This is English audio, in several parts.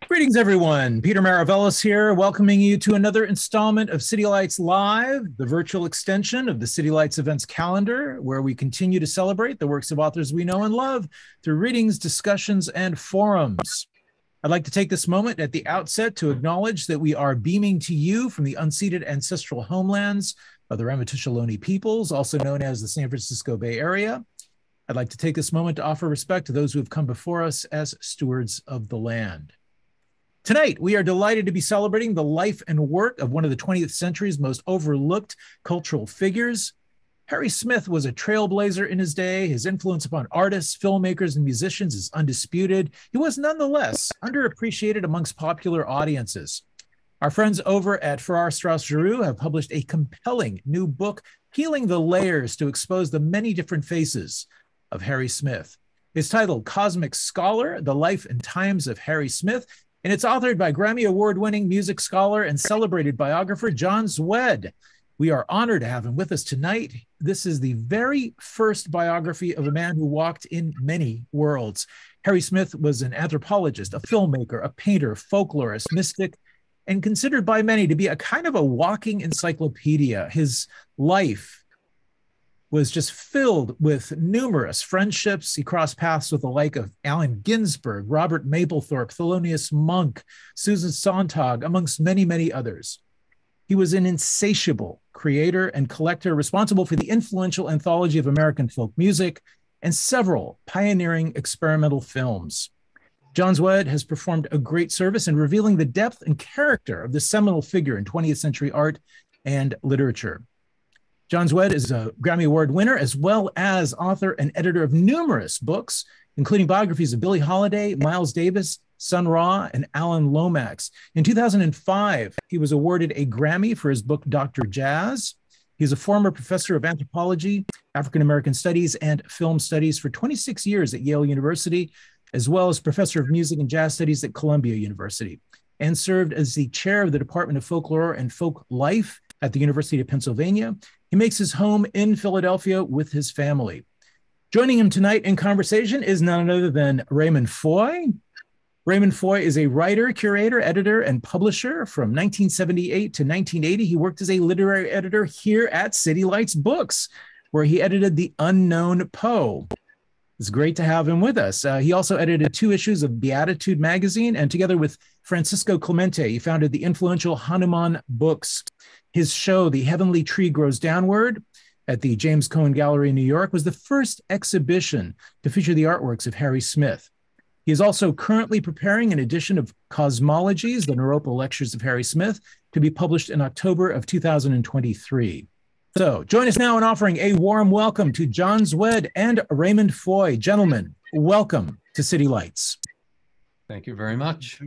Greetings, everyone. Peter Maravellis here, welcoming you to another installment of City Lights Live, the virtual extension of the City Lights events calendar, where we continue to celebrate the works of authors we know and love through readings, discussions, and forums. I'd like to take this moment at the outset to acknowledge that we are beaming to you from the unceded ancestral homelands of the Ramaytush Ohlone peoples, also known as the San Francisco Bay Area. I'd like to take this moment to offer respect to those who have come before us as stewards of the land. Tonight, we are delighted to be celebrating the life and work of one of the 20th century's most overlooked cultural figures. Harry Smith was a trailblazer in his day. His influence upon artists, filmmakers, and musicians is undisputed. He was nonetheless underappreciated amongst popular audiences. Our friends over at Farrar, Straus, Giroux have published a compelling new book, peeling the layers to expose the many different faces of Harry Smith. It's titled Cosmic Scholar, The Life and Times of Harry Smith, and it's authored by Grammy Award-winning music scholar and celebrated biographer John Szwed. We are honored to have him with us tonight. This is the very first biography of a man who walked in many worlds. Harry Smith was an anthropologist, a filmmaker, a painter, folklorist, mystic, and considered by many to be a kind of a walking encyclopedia. His life was just filled with numerous friendships. He crossed paths with the like of Allen Ginsberg, Robert Mapplethorpe, Thelonious Monk, Susan Sontag, amongst many, many others. He was an insatiable creator and collector responsible for the influential anthology of American folk music and several pioneering experimental films. John Szwed has performed a great service in revealing the depth and character of this seminal figure in 20th century art and literature. John Szwed is a Grammy Award winner, as well as author and editor of numerous books, including biographies of Billie Holiday, Miles Davis, Sun Ra, and Alan Lomax. In 2005, he was awarded a Grammy for his book, Dr. Jazz. He's a former professor of anthropology, African American studies, and film studies for 26 years at Yale University, as well as professor of music and jazz studies at Columbia University, and served as the chair of the Department of Folklore and Folk Life at the University of Pennsylvania. He makes his home in Philadelphia with his family. Joining him tonight in conversation is none other than Raymond Foye. Raymond Foye is a writer, curator, editor, and publisher. From 1978 to 1980, he worked as a literary editor here at City Lights Books, where he edited The Unknown Poe. It's great to have him with us. He also edited 2 issues of Beatitude magazine, and together with Francisco Clemente, he founded the influential Hanuman Books. His show, The Heavenly Tree Grows Downward, at the James Cohen Gallery in New York, was the first exhibition to feature the artworks of Harry Smith. He is also currently preparing an edition of Cosmologies, the Naropa Lectures of Harry Smith, to be published in October of 2023. So join us now in offering a warm welcome to John Szwed and Raymond Foye. Gentlemen, welcome to City Lights. Thank you very much.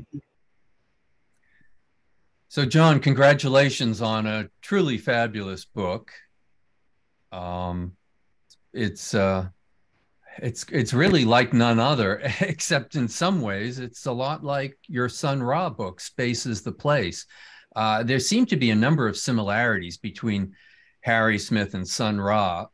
So John, congratulations on a truly fabulous book. It's really like none other, except in some ways it's a lot like your Sun Ra book, Space is the Place. There seem to be a number of similarities between Harry Smith and Sun Ra.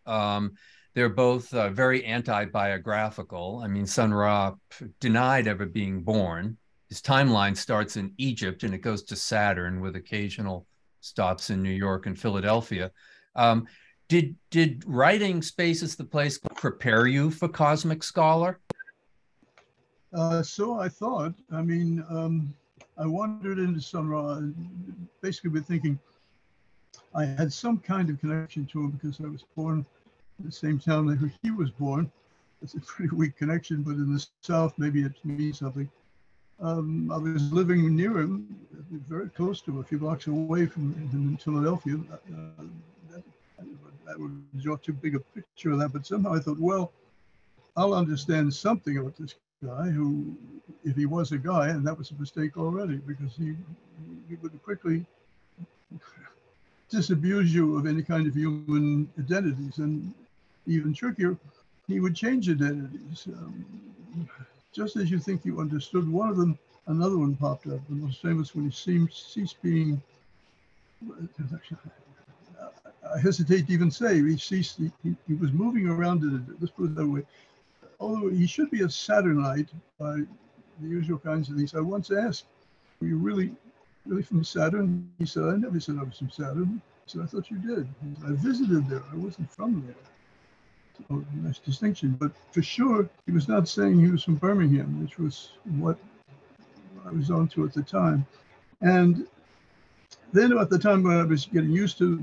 They're both very anti-biographical. I mean, Sun Ra denied ever being born. His timeline starts in Egypt and it goes to Saturn with occasional stops in New York and Philadelphia. Did writing Space is the Place prepare you for Cosmic Scholar? So I thought. I mean, I wandered into Sun Ra, basically with thinking I had some kind of connection to him because I was born in the same town that he was born. It's a pretty weak connection, but in the South, maybe it means something. I was living near him, very close to him, a few blocks away from in Philadelphia. That would draw too big a picture of that, but somehow I thought, well, I'll understand something about this guy who, if he was a guy, and that was a mistake already, because he would quickly disabuse you of any kind of human identities, and even trickier, he would change identities. Just as you think you understood one of them, another one popped up. The most famous when he ceased being, I hesitate to even say, he was moving around, let's put it that way. Although he should be a Saturnite by the usual kinds of things. I once asked were you really from Saturn? He said, I never said I was from Saturn. I said, I thought you did. He said, I visited there. I wasn't from there. So, nice distinction. But for sure, he was not saying he was from Birmingham, which was what I was on to at the time. And then at the time when I was getting used to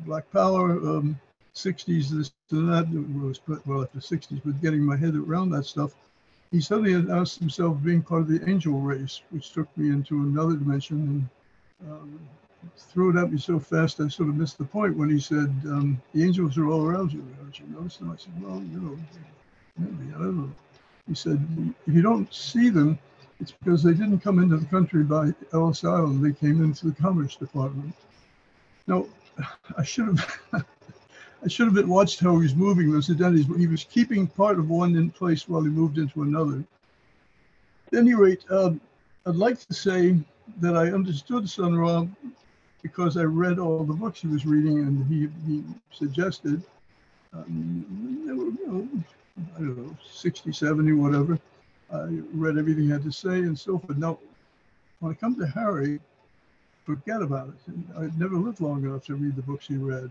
Black Power, 60s, this and that, well, after 60s, but getting my head around that stuff, he suddenly announced himself being part of the angel race, which took me into another dimension and threw it at me so fast I sort of missed the point when he said, the angels are all around you. Haven't you noticed them? I said, well, you know, maybe, I don't know. He said, if you don't see them, it's because they didn't come into the country by Ellis Island. They came into the Commerce Department. Now, I should have been watched how he was moving those identities, but he was keeping part of one in place while he moved into another. At any rate, I'd like to say that I understood Sun Ra because I read all the books he was reading and he suggested. There were, you know, I don't know, 60, 70, whatever. I read everything he had to say and so forth. Now, when I come to Harry, forget about it. I'd never lived long enough to read the books he read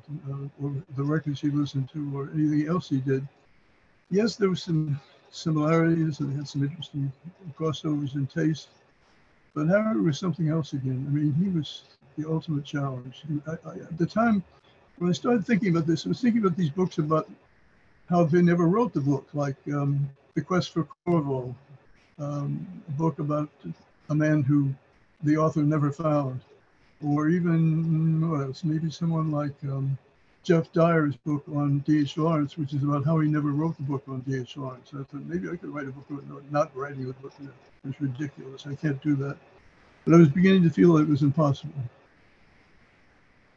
or the records he listened to or anything else he did. Yes, there were some similarities and they had some interesting crossovers in taste, but Harry was something else again. I mean, he was the ultimate challenge. At the time, when I started thinking about this, I was thinking about these books about how they never wrote the book, like The Quest for Corvo, a book about a man who the author never found, or even, what else, maybe someone like Jeff Dyer's book on D.H. Lawrence, which is about how he never wrote the book on D.H. Lawrence. I thought maybe I could write a book on not writing the book. It was ridiculous. I can't do that. But I was beginning to feel it was impossible.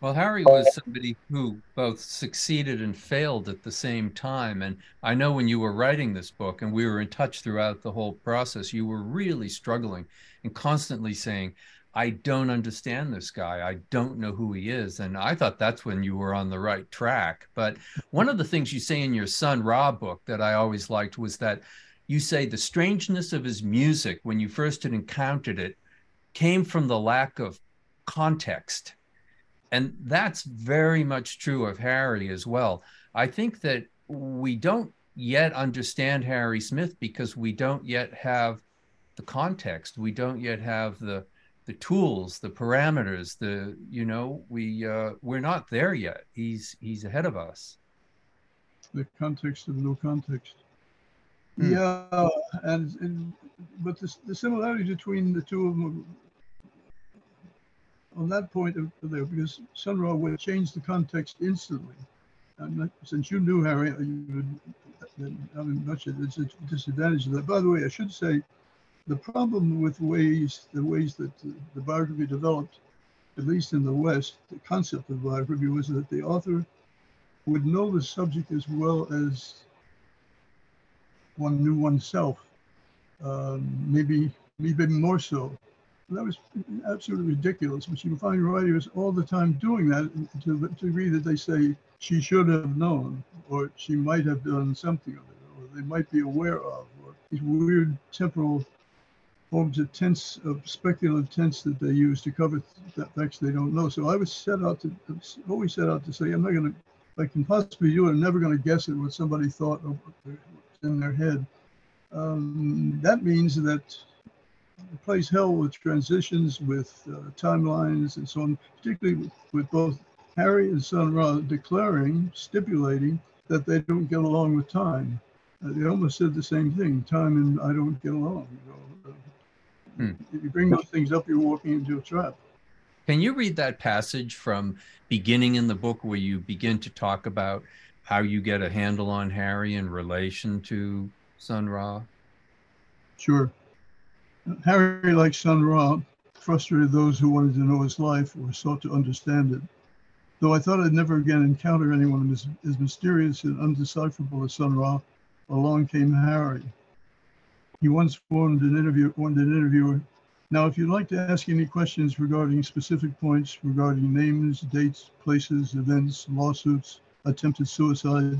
Well, Harry was somebody who both succeeded and failed at the same time. And I know when you were writing this book and we were in touch throughout the whole process, you were really struggling and constantly saying, I don't understand this guy. I don't know who he is. And I thought that's when you were on the right track. But one of the things you say in your Sun Ra book that I always liked was that you say the strangeness of his music when you first had encountered it came from the lack of context. And that's very much true of Harry as well. I think that we don't yet understand Harry Smith because we don't yet have the context. We don't yet have the tools, the parameters, we're not there yet. He's ahead of us. The context of no context. Yeah, but the similarity between the two of them on that point there, because Sun Ra would change the context instantly. And since you knew Harry, I'm much at a disadvantage of that. By the way, I should say, the problem with the ways that the biography developed, at least in the West, the concept of biography was that the author would know the subject as well as one knew oneself, maybe more so. That was absolutely ridiculous, but you can find writers all the time doing that to the degree that they say she should have known, or she might have done something of it, or they might be aware of, or these weird temporal forms of tense, of speculative tense that they use to cover facts they don't know. So I was always set out to say, I'm not going to, if I can possibly do it, I'm never going to guess at what somebody thought or what's in their head. That means that it plays hell with transitions, with timelines and so on, particularly with both Harry and Sun Ra stipulating that they don't get along with time. They almost said the same thing, time and I don't get along. If you bring those things up, you're walking into a trap. Can you read that passage from beginning in the book where you begin to talk about how you get a handle on Harry in relation to Sun Ra? Sure. Harry, like Sun Ra, frustrated those who wanted to know his life or sought to understand it. Though I thought I'd never again encounter anyone as mysterious and undecipherable as Sun Ra, along came Harry. He once warned an interviewer, now if you'd like to ask any questions regarding specific points, regarding names, dates, places, events, lawsuits, attempted suicides,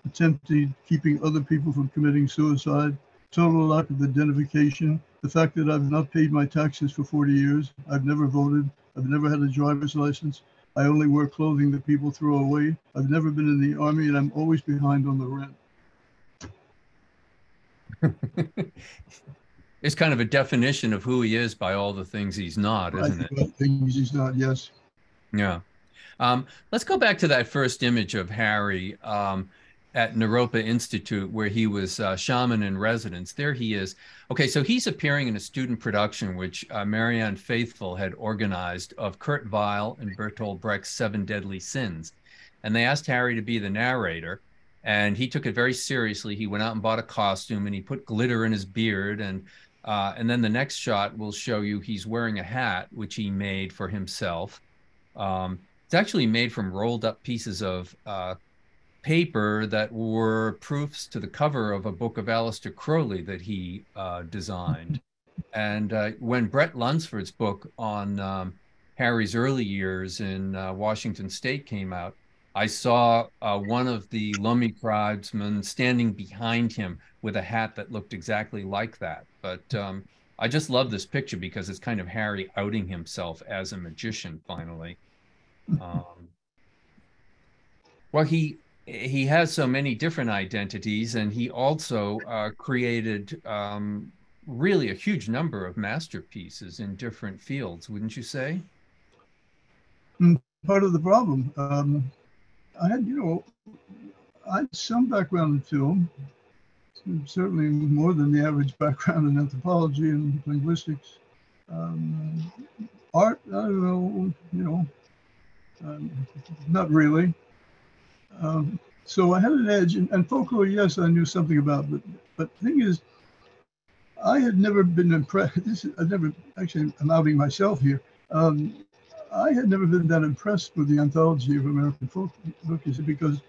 attempted keeping other people from committing suicide, total lack of identification, the fact that I've not paid my taxes for 40 years, I've never voted, I've never had a driver's license, I only wear clothing that people throw away, I've never been in the army, and I'm always behind on the rent. It's kind of a definition of who he is by all the things he's not, isn't it? Things he's not, yes. Yeah. Let's go back to that first image of Harry at Naropa Institute, where he was shaman in residence. There he is. Okay, so he's appearing in a student production, which Marianne Faithfull had organized, of Kurt Weill and Bertolt Brecht's Seven Deadly Sins. And they asked Harry to be the narrator, and he took it very seriously. He went out and bought a costume, and he put glitter in his beard. And then the next shot will show you he's wearing a hat, which he made for himself. It's actually made from rolled up pieces of paper that were proofs to the cover of a book of Aleister Crowley that he designed. And when Brett Lunsford's book on Harry's early years in Washington State came out, I saw one of the Lummi tribesmen standing behind him with a hat that looked exactly like that. But I just love this picture because it's kind of Harry outing himself as a magician finally. Well, he has so many different identities, and he also created really a huge number of masterpieces in different fields, wouldn't you say? Part of the problem. I had some background in film, certainly more than the average background in anthropology and linguistics. Art, I don't know, not really. So I had an edge, and folklore, yes, I knew something about, but the thing is, I had never been impressed. I'm outing myself here. I had never been that impressed with the anthology of American folk music because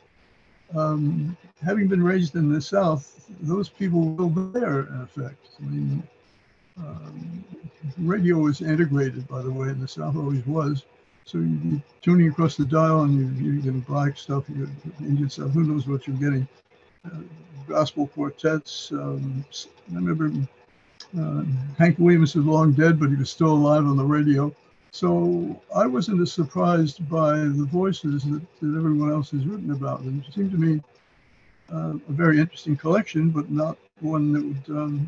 having been raised in the South, those people were there in effect. I mean, radio was integrated, by the way, in the South, always was. So you'd be tuning across the dial and you're getting black stuff, Indian stuff, who knows what you're getting. Gospel quartets. I remember Hank Williams was long dead, but he was still alive on the radio. So I wasn't as surprised by the voices that everyone else has written about. And it seemed to me a very interesting collection, but not one that would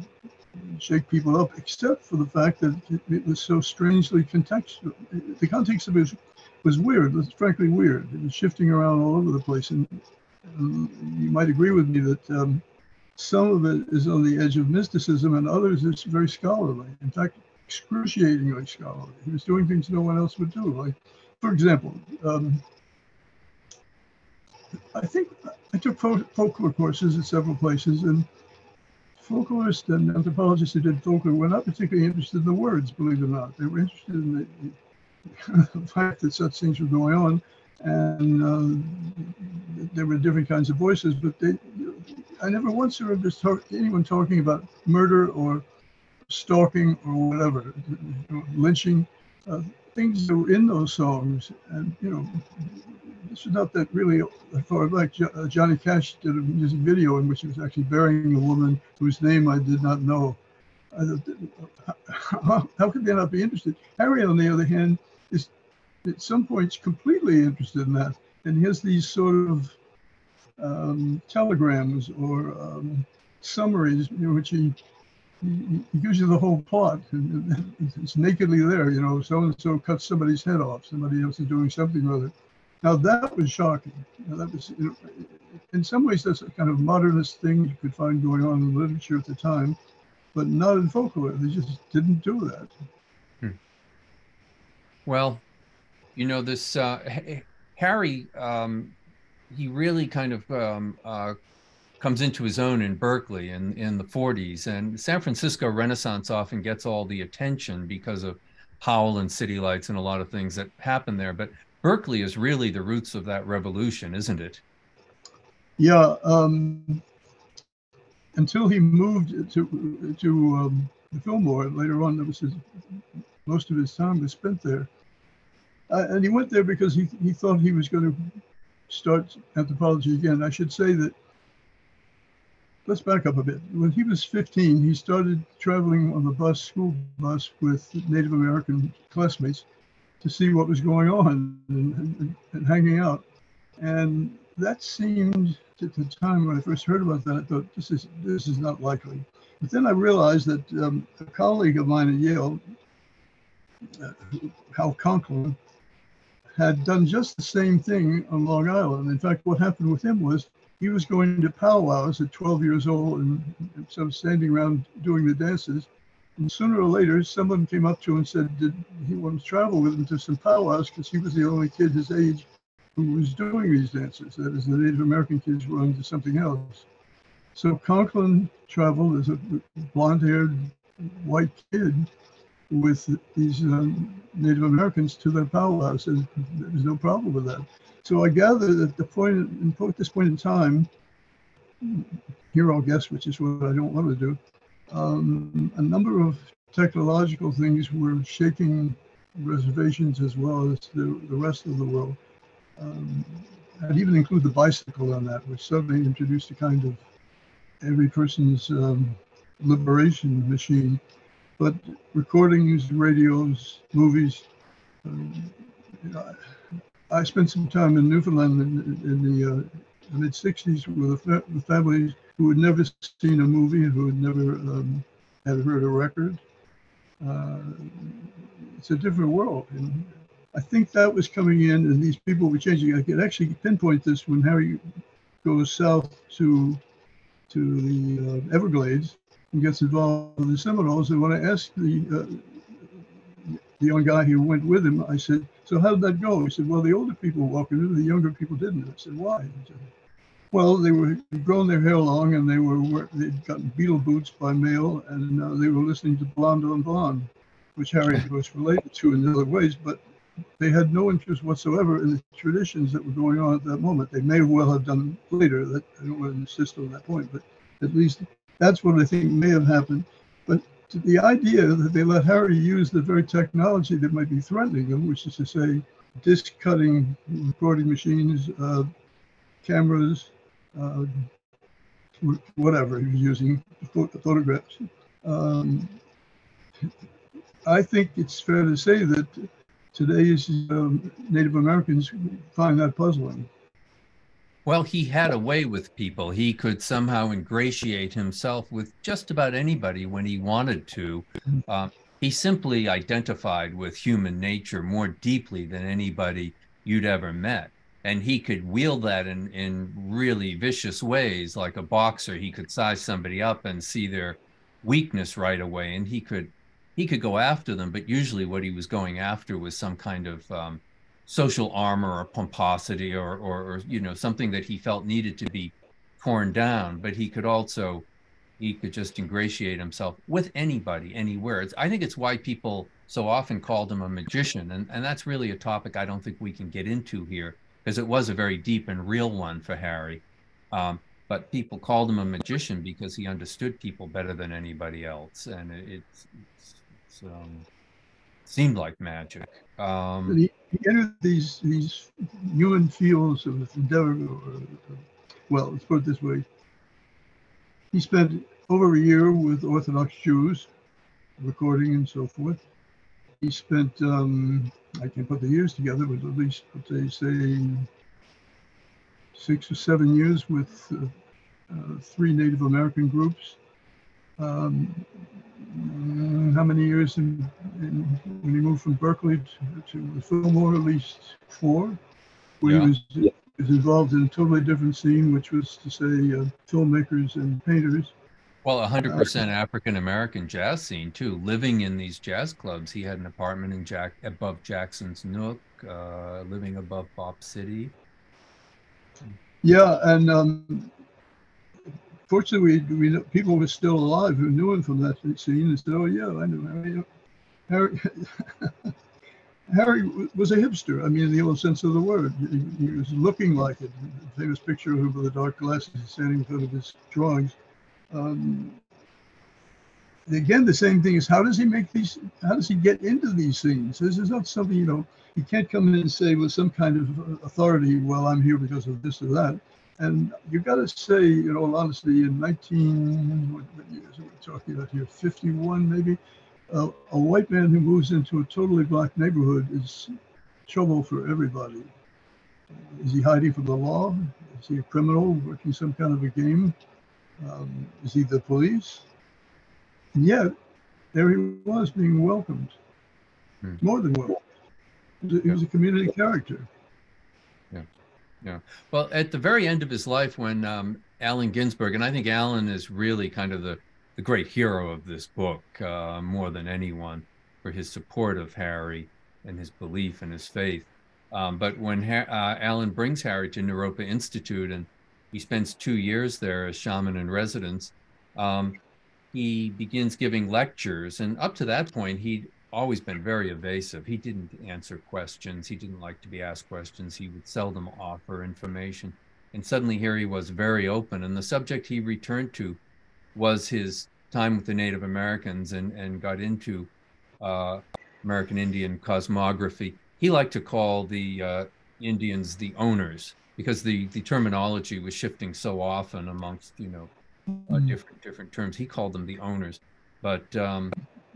shake people up, except for the fact that it was so strangely contextual. The context of it was weird. It was frankly weird. It was shifting around all over the place. And you might agree with me that some of it is on the edge of mysticism and others is very scholarly. In fact, excruciatingly scholarly. He was doing things no one else would do. Like, for example, I think I took folklore courses at several places, and folklorists and anthropologists who did folklore were not particularly interested in the words, believe it or not. They were interested in the fact that such things were going on, and there were different kinds of voices, but I never once heard anyone talking about murder or stalking or whatever, lynching, things that were in those songs. And, this is not that really far back. Johnny Cash did a music video in which he was actually burying a woman whose name I did not know. How could they not be interested? Harry, on the other hand, is at some points completely interested in that. And he has these sort of telegrams or summaries, which he gives you the whole plot. And it's nakedly there, so-and-so cuts somebody's head off, somebody else is doing something or other. Now that was shocking. That was, in some ways, that's a kind of modernist thing you could find going on in literature at the time, but not in folklore. They just didn't do that. Well, this Harry, he really kind of comes into his own in Berkeley in the 40s, and San Francisco Renaissance often gets all the attention because of Howell and City Lights and a lot of things that happen there. But Berkeley is really the roots of that revolution, isn't it? Yeah. Until he moved to the Fillmore later on, that was most of his time was spent there. And he went there because he thought he was going to start anthropology again. I should say that let's back up a bit. When he was 15, he started traveling on the bus, school bus, with Native American classmates to see what was going on and hanging out. And that seemed, at the time when I first heard about that, I thought, this is not likely. But then I realized that a colleague of mine at Yale, Hal Conklin, had done just the same thing on Long Island. In fact, what happened with him was he was going to powwows at 12 years old and so standing around doing the dances. And sooner or later, someone came up to him and said, did he want to travel with him to some powwows, because he was the only kid his age who was doing these dances. That is, the Native American kids were into something else. So Conklin traveled as a blonde-haired white kid with these Native Americans to their powwows, and there was no problem with that. So I gather that at this point in time, here I'll guess, which is what I don't want to do, a number of technological things were shaking reservations as well as the rest of the world. I'd even include the bicycle on that, which suddenly introduced a kind of every person's liberation machine. But recordings, radios, movies. I spent some time in Newfoundland in the mid-'60s with families who had never seen a movie, who had never had heard a record. It's a different world. And I think that was coming in, and these people were changing. I could actually pinpoint this when Harry goes south to the Everglades and gets involved in the Seminoles. And when I asked the young guy who went with him, I said, so how did that go? He said, well, the older people walked into it, the younger people didn't. I said, why? He said, well, they were growing their hair long, and they'd gotten Beatle boots by mail, and they were listening to Blonde on Blonde, which Harry, of course, related to in other ways, but they had no interest whatsoever in the traditions that were going on at that moment. They may well have done later. That I don't want to insist on that point, but at least that's what I think may have happened. But the idea that they let Harry use the very technology that might be threatening them, which is to say disc cutting recording machines, cameras, whatever he was using, photographs. I think it's fair to say that today's Native Americans find that puzzling. Well, he had a way with people. He could somehow ingratiate himself with just about anybody when he wanted to. He simply identified with human nature more deeply than anybody you'd ever met. And he could wield that in really vicious ways. Like a boxer, he could size somebody up and see their weakness right away, and he could go after them, but usually what he was going after was some kind of social armor or pomposity or something that he felt needed to be torn down. But he could just ingratiate himself with anybody, anywhere. I think it's why people so often called him a magician, and that's really a topic I don't think we can get into here, because it was a very deep and real one for Harry. But people called him a magician because he understood people better than anybody else, and it seemed like magic. He entered these human fields of endeavor. Well, let's put it this way. He spent over a year with Orthodox Jews, recording and so forth. He spent, I can't put the years together, but at least, they say, 6 or 7 years with 3 Native American groups. How many years when he moved from Berkeley to Fillmore? At least 4. Where he was involved in a totally different scene, which was to say filmmakers and painters. Well, 100% African-American jazz scene too, living in these jazz clubs. He had an apartment above Jackson's Nook, living above Bop City. Yeah, and fortunately, we people were still alive who knew him from that scene and said, "Oh yeah, I knew Harry." Harry was a hipster. I mean, in the old sense of the word, he was looking like it. The famous picture of him with the dark glasses standing in front of his drawings. Again, the same thing is, how does he make these? How does he get into these things? This is not something, he can't come in and say with some kind of authority, well, I'm here because of this or that. And you got to say, in all honesty, in what years are we talking about here, 51 maybe, a white man who moves into a totally black neighborhood is trouble for everybody. Is he hiding from the law? Is he a criminal working some kind of a game? Is he the police? And yet, there he was being welcomed, more than welcomed. He was a community character. Yeah. Well, at the very end of his life, when Allen Ginsberg, and I think Allen is really kind of the great hero of this book, more than anyone, for his support of Harry and his belief and his faith. But when Allen brings Harry to Naropa Institute, and he spends 2 years there as shaman in residence, he begins giving lectures. And up to that point, he'd always been very evasive. He didn't answer questions. He didn't like to be asked questions. He would seldom offer information. And suddenly here he was, very open. And the subject he returned to was his time with the Native Americans, and got into American Indian cosmography. He liked to call the Indians the owners, because the terminology was shifting so often amongst, different terms. He called them the owners. But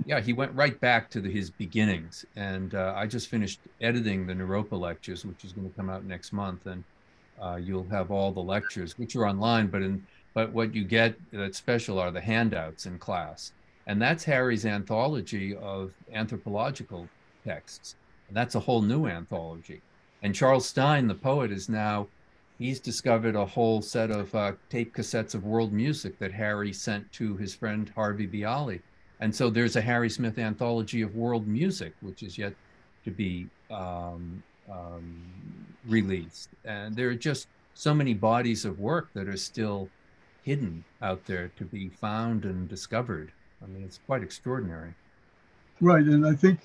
yeah, he went right back to his beginnings. And I just finished editing the Naropa lectures, which is going to come out next month. And you'll have all the lectures, which are online, but what you get that's special are the handouts in class. And that's Harry's anthology of anthropological texts. And that's a whole new anthology. And Charles Stein, the poet, he's discovered a whole set of tape cassettes of world music that Harry sent to his friend Harvey Bialy. And so there's a Harry Smith anthology of world music, which is yet to be released. And there are just so many bodies of work that are still hidden out there to be found and discovered. I mean, it's quite extraordinary. Right, and I think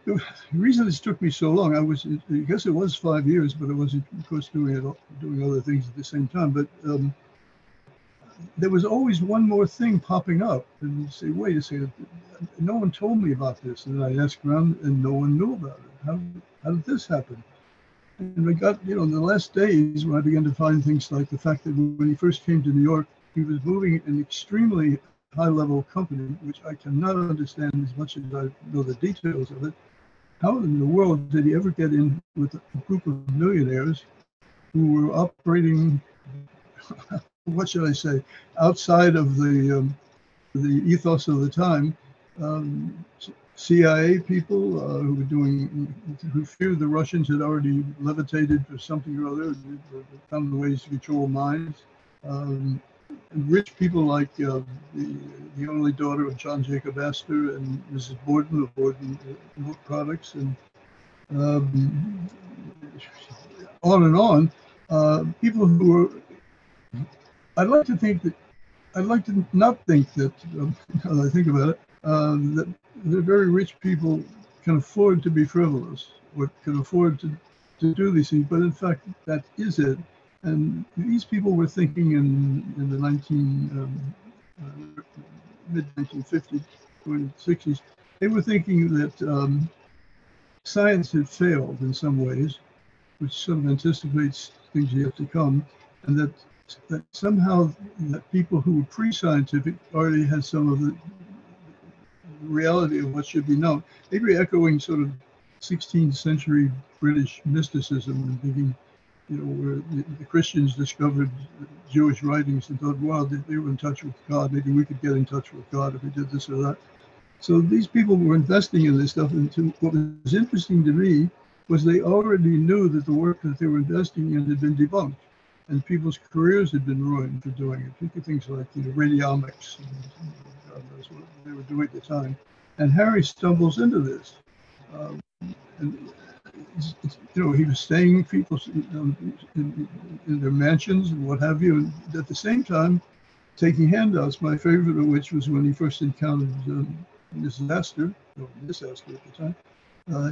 the reason this took me so long, I guess it was 5 years, but I wasn't, of course, doing other things at the same time. But there was always one more thing popping up, and you say, wait a second, no one told me about this. And I asked around, and no one knew about it. How did this happen? And I got, in the last days when I began to find things like the fact that when he first came to New York, he was moving an extremely high-level company, which I cannot understand as much as I know the details of it. How in the world did he ever get in with a group of millionaires who were operating, what should I say, outside of the ethos of the time? CIA people who feared the Russians had already levitated or something or other, found ways to control minds. Rich people like the only daughter of John Jacob Astor and Mrs. Borden of Borden Milk Products, and on and on. People who were, I'd like to not think that, as I think about it, that the very rich people can afford to be frivolous or can afford to do these things, but in fact, that is it. And these people were thinking in the mid-1950s, 1960s, they were thinking that science had failed in some ways, which sort of anticipates things yet to come, and that somehow that people who were pre-scientific already had some of the reality of what should be known. They were echoing sort of 16th century British mysticism and thinking, where the Christians discovered Jewish writings and thought, wow, they were in touch with God. Maybe we could get in touch with God if we did this or that. So these people were investing in this stuff. And what was interesting to me was they already knew that the work that they were investing in had been debunked, and people's careers had been ruined for doing it. Think of things like radiomics, and God knows what they were doing at the time. And Harry stumbles into this. And he was staying people in their mansions and what have you, and at the same time taking handouts. My favorite of which was when he first encountered Miss Astor at the time.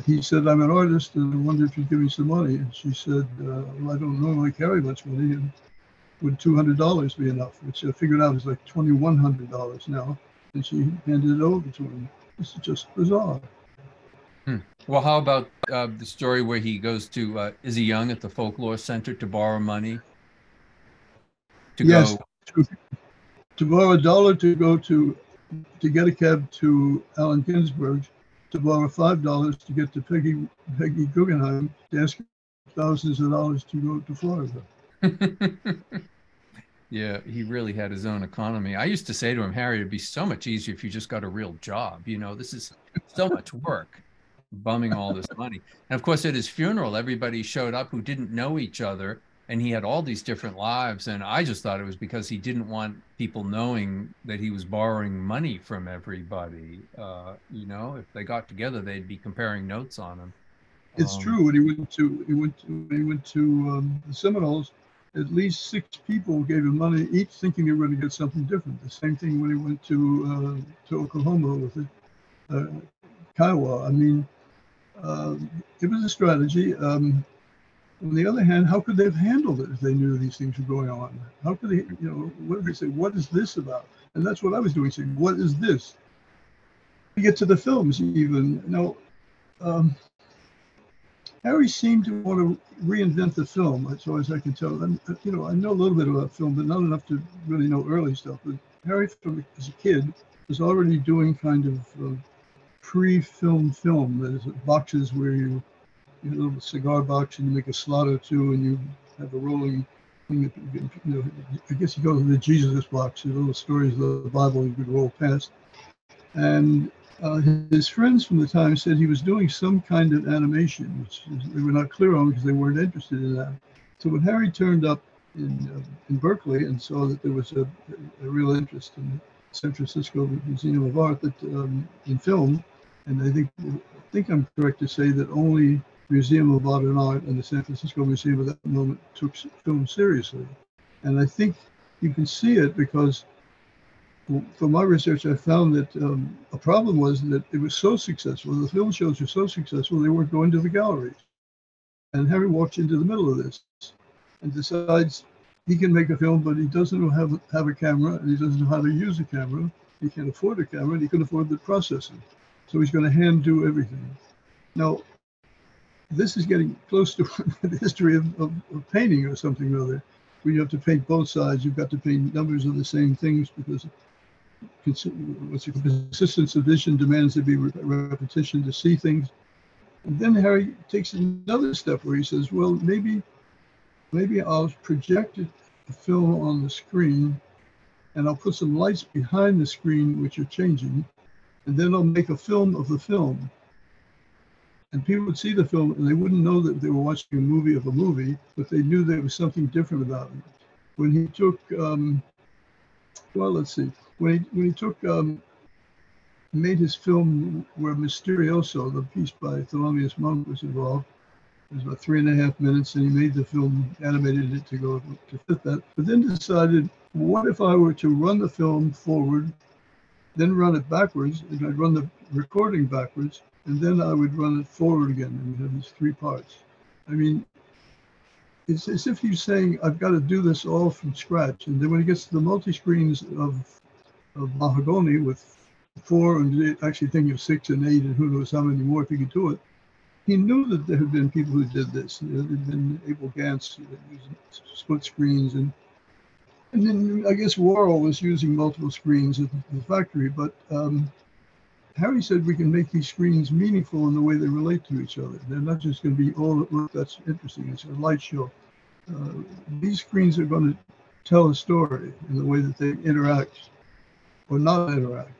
He said, "I'm an artist, and I wonder if you'd give me some money." And she said, "Well, I don't normally carry much money, and would $200 be enough?" Which I figured out is like $2,100 now. And she handed it over to him. This is just bizarre. Well, how about the story where he goes to Izzy Young at the Folklore Center to borrow money, to yes, go. to borrow $1 to go to get a cab to Allen Ginsberg, to borrow $5 to get to Peggy Guggenheim, to ask thousands of dollars to go to Florida. Yeah, he really had his own economy. I used to say to him, Harry, it'd be so much easier if you just got a real job. You know, this is so much work, bumming all this money. And of course, at his funeral, everybody showed up who didn't know each other, and he had all these different lives. And I just thought it was because he didn't want people knowing that he was borrowing money from everybody. You know, if they got together, they'd be comparing notes on him. It's true. When he went to the Seminoles, at least 6 people gave him money, each thinking they were going to get something different. The same thing when he went to Oklahoma with Kiowa. I mean, it was a strategy. On the other hand, how could they have handled it if they knew these things were going on? How could they, you know, what did they say? What is this about? And that's what I was doing, saying, what is this? You get to the films even. You know, Harry seemed to want to reinvent the film, as far as I can tell. And, you know, I know a little bit about film, but not enough to really know early stuff. But Harry, as a kid, was already doing kind of pre-film film. There's boxes where you a little cigar box and you make a slot or two and you have a rolling thing. You know, I guess you go to the Jesus box, the little stories of the Bible you could roll past. And his friends from the time said he was doing some kind of animation, which they were not clear on because they weren't interested in that. So when Harry turned up in Berkeley and saw that there was a real interest in the San Francisco Museum of Art that in film, and I think I'm correct to say that only Museum of Modern Art and the San Francisco Museum at that moment took film seriously. And I think you can see it because from my research, I found that a problem was that it was so successful, the film shows were so successful, they weren't going to the galleries. And Harry walks into the middle of this and decides he can make a film, but he doesn't know how to have a camera, and he doesn't know how to use a camera. He can't afford a camera, and he can afford the processing. So he's going to hand do everything. Now, this is getting close to the history of painting or something or other, where you have to paint both sides. You've got to paint numbers of the same things because persistence of vision demands there be repetition to see things. And then Harry takes another step where he says, well, maybe I'll project a film on the screen and I'll put some lights behind the screen which are changing, and then I'll make a film of the film. And people would see the film and they wouldn't know that they were watching a movie of a movie, but they knew there was something different about it. When he took, well, let's see, when he took, made his film where Mysterioso, the piece by Thelonious Monk, was involved. It was about 3.5 minutes, and he made the film, animated it to go to fit that. But then decided, what if I were to run the film forward, then run it backwards, and I'd run the recording backwards, and then I would run it forward again, and we have these 3 parts. I mean, it's as if he's saying, I've got to do this all from scratch. And then when he gets to the multi-screens of mahogany with 4, and actually thinking of 6 and 8, and who knows how many more if he could do it, he knew that there had been people who did this. There had been Abel Gance using split screens, and then I guess Warhol was using multiple screens at the factory. But Harry said we can make these screens meaningful in the way they relate to each other. They're not just going to be, oh, look, that's interesting. It's a light show. These screens are going to tell a story in the way that they interact or not interact.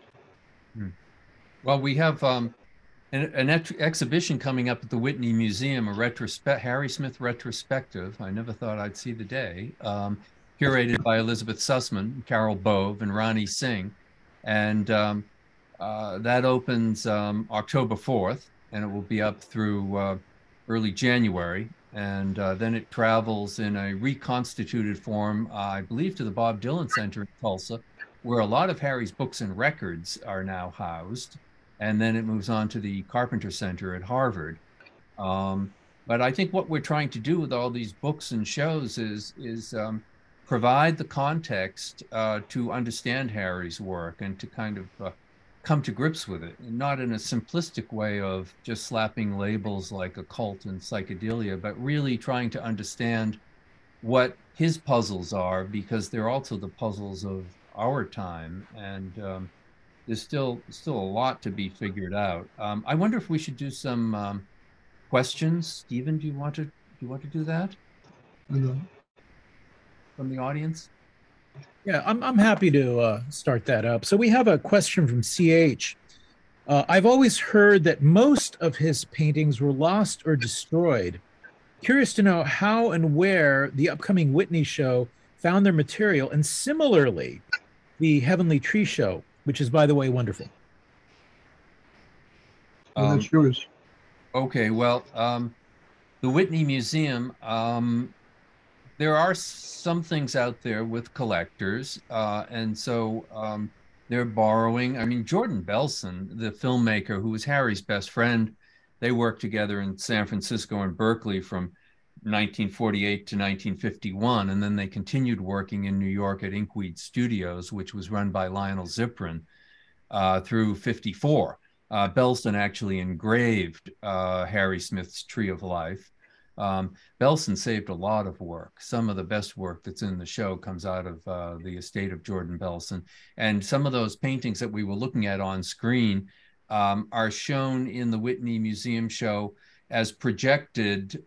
Well, we have an exhibition coming up at the Whitney Museum, a Harry Smith retrospective. I never thought I'd see the day. Curated by Elizabeth Sussman, Carol Bove, and Ronnie Singh. And that opens October 4th, and it will be up through early January. And then it travels in a reconstituted form, I believe, to the Bob Dylan Center in Tulsa, where a lot of Harry's books and records are now housed. And then it moves on to the Carpenter Center at Harvard. But I think what we're trying to do with all these books and shows is provide the context to understand Harry's work and to kind of come to grips with it, and not in a simplistic way of just slapping labels like occult and psychedelia, but really trying to understand what his puzzles are, because they're also the puzzles of our time, and there's still a lot to be figured out. I wonder if we should do some questions. Stephen, do you want to do that from the audience? Yeah, I'm happy to start that up. So we have a question from CH. I've always heard that most of his paintings were lost or destroyed. Curious to know how and where the upcoming Whitney show found their material, and similarly, the Heavenly Tree show, which is, by the way, wonderful. That's yours. Okay, well, the Whitney Museum, there are some things out there with collectors, and so they're borrowing. I mean, Jordan Belson, the filmmaker who was Harry's best friend, they worked together in San Francisco and Berkeley from 1948 to 1951, and then they continued working in New York at Inkweed Studios, which was run by Lionel Ziprin, through 54. Belson actually engraved Harry Smith's Tree of Life. Belson saved a lot of work. Some of the best work that's in the show comes out of the estate of Jordan Belson. And some of those paintings that we were looking at on screen are shown in the Whitney Museum show as projected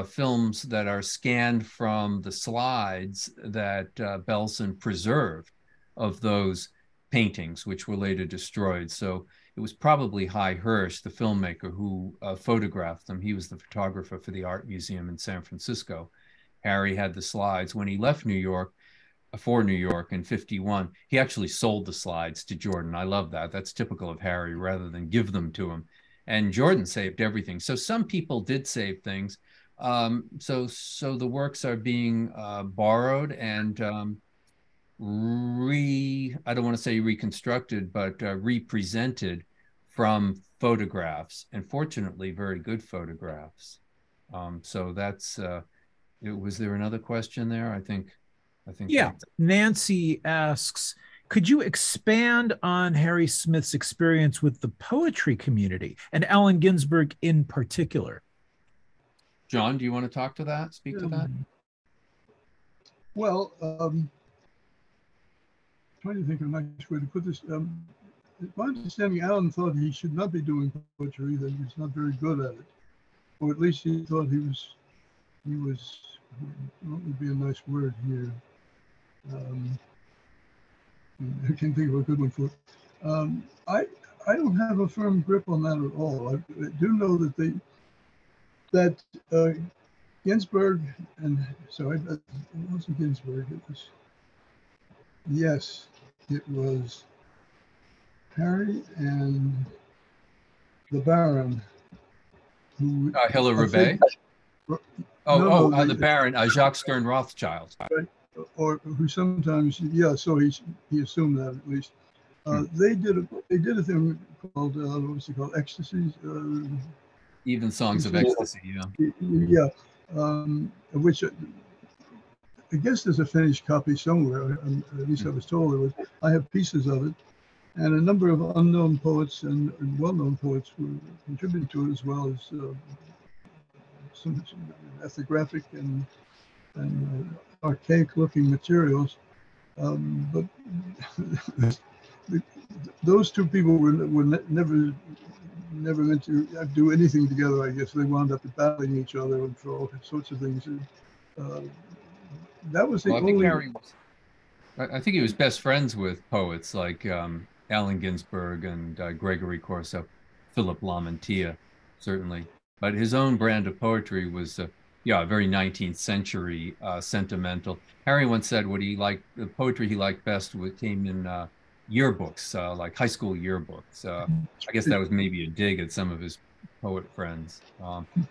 films that are scanned from the slides that Belson preserved of those paintings, which were later destroyed. So it was probably Hy Hirsch, the filmmaker, who photographed them. He was the photographer for the Art Museum in San Francisco. Harry had the slides. When he left New York, for New York in 51, he actually sold the slides to Jordan. I love that. That's typical of Harry, rather than give them to him. And Jordan saved everything. So some people did save things. So the works are being borrowed and I don't want to say reconstructed, but represented from photographs, and fortunately very good photographs. So that's was there another question there? I think Yeah, Nancy asks, could you expand on Harry Smith's experience with the poetry community and Allen Ginsberg in particular? John, do you want to talk to that? Speak to that? Well, trying to think of a nice way to put this. My understanding, Allen thought he should not be doing poetry, that he was not very good at it. Or at least he thought he was, what would be a nice word here? I can't think of a good one for it. I don't have a firm grip on that at all. I do know that Ginsberg and, sorry, it wasn't Ginsberg, it was, yes, it was Harry and the Baron. Who, Hilaire Roubaix? The Baron, Jacques Stern Rothschild. Right, or who sometimes, yeah, so he assumed that at least. They did a thing called, what was it called, Ecstasy? Even Songs of Ecstasy, yeah. Yeah, which I guess there's a finished copy somewhere. At least I was told there was. I have pieces of it, and a number of unknown poets and well-known poets were contributing to it, as well as some ethnographic and archaic-looking materials. But those two people were never meant to do anything together. I guess they wound up battling each other for all sorts of things. That was the only. I think he was best friends with poets like Allen Ginsberg and Gregory Corso, Philip Lamantia, certainly. But his own brand of poetry was, very 19th century sentimental. Harry once said what he liked, the poetry he liked best came in yearbooks, like high school yearbooks. I guess that was maybe a dig at some of his poet friends.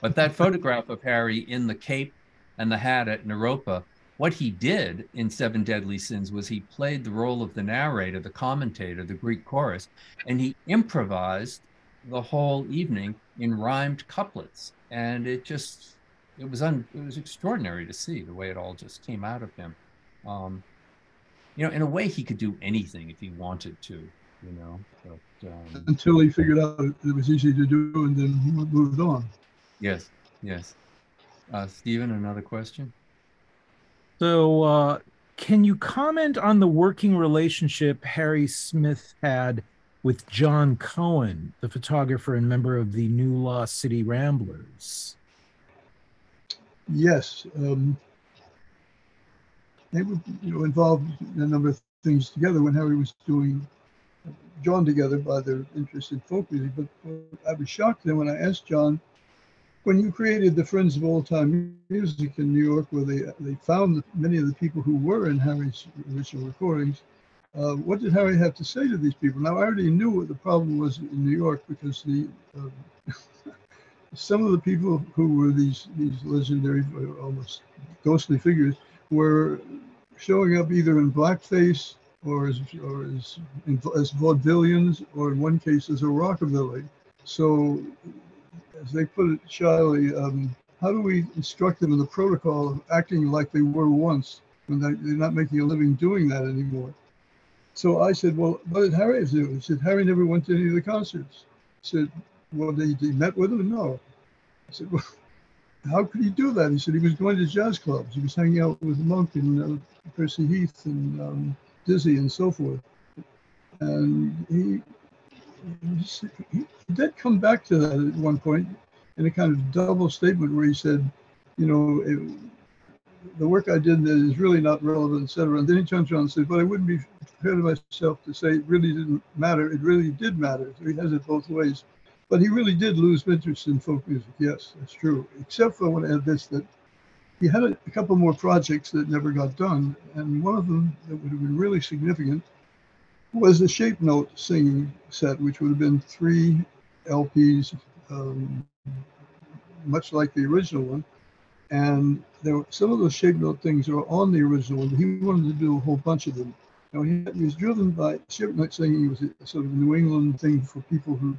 But that photograph of Harry in the cape and the hat at Naropa, what he did in Seven Deadly Sins was he played the role of the narrator, the commentator, the Greek chorus, and he improvised the whole evening in rhymed couplets. And it was extraordinary to see the way it all just came out of him. In a way, he could do anything if he wanted to, But, until he figured out it was easy to do, and then he moved on. Yes. Stephen, another question? So, can you comment on the working relationship Harry Smith had with John Cohen, the photographer and member of the New Lost City Ramblers? Yes, they were, involved in a number of things together when Harry was drawn together by their interest in folk music. But I was shocked then when I asked John, when you created the Friends of Old Time Music in New York, where they found many of the people who were in Harry's original recordings, what did Harry have to say to these people? Now, I already knew what the problem was in New York because some of the people who were these legendary, almost ghostly figures were showing up either in blackface or as vaudevillians, or in one case as a rockabilly. So, as they put it shyly, how do we instruct them in the protocol of acting like they were once when they're not making a living doing that anymore? So I said, well, what did Harry do? He said, Harry never went to any of the concerts. I said, well, he met with them? No. I said, well, how could he do that? He said he was going to jazz clubs. He was hanging out with Monk and Percy Heath and Dizzy and so forth. And he did come back to that at one point in a kind of double statement where he said, the work I did is really not relevant, etc. And then he turns around and says, but I wouldn't be fair to myself to say it really didn't matter. It really did matter. So he has it both ways. But he really did lose interest in folk music. Yes, that's true. Except for, I want to add this, that he had a couple more projects that never got done. And one of them that would have been really significant was the shape note singing set, which would have been 3 LPs, much like the original one. And there were some of those shape note things are on the original one. He wanted to do a whole bunch of them. Now, he was driven by shape note singing. It was a sort of New England thing for people who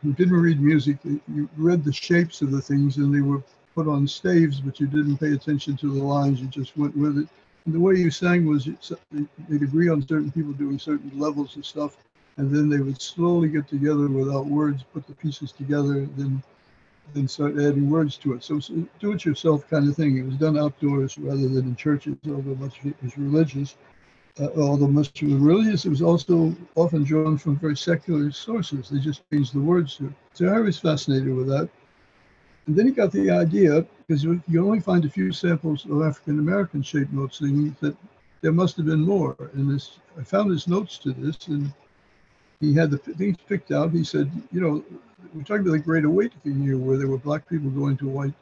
didn't read music. You read the shapes of the things and they were put on staves, but you didn't pay attention to the lines. You just went with it. And the way you sang was they'd agree on certain people doing certain levels of stuff, and then they would slowly get together without words, put the pieces together, then start adding words to it. So it's a do-it-yourself kind of thing. It was done outdoors rather than in churches, although much of it was religious. It was also often drawn from very secular sources. They just changed the words to it. So I was fascinated with that. And then he got the idea, because you only find a few samples of African-American shape note singing, that there must have been more. And I found his notes to this, and he had the things picked out. He said, we're talking about the Great Awakening year, where there were black people going to white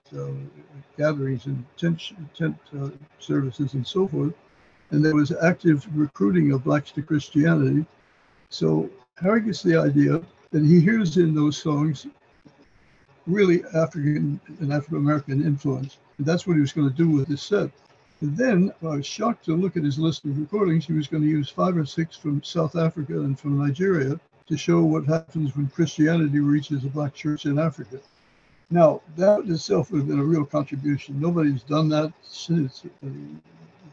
gatherings and tent services and so forth. And there was active recruiting of blacks to Christianity. So Harry gets the idea that he hears in those songs really African and Afro-American influence. And that's what he was going to do with this set. And then I was shocked to look at his list of recordings. He was going to use 5 or 6 from South Africa and from Nigeria to show what happens when Christianity reaches a black church in Africa. Now, that itself would have been a real contribution. Nobody's done that since.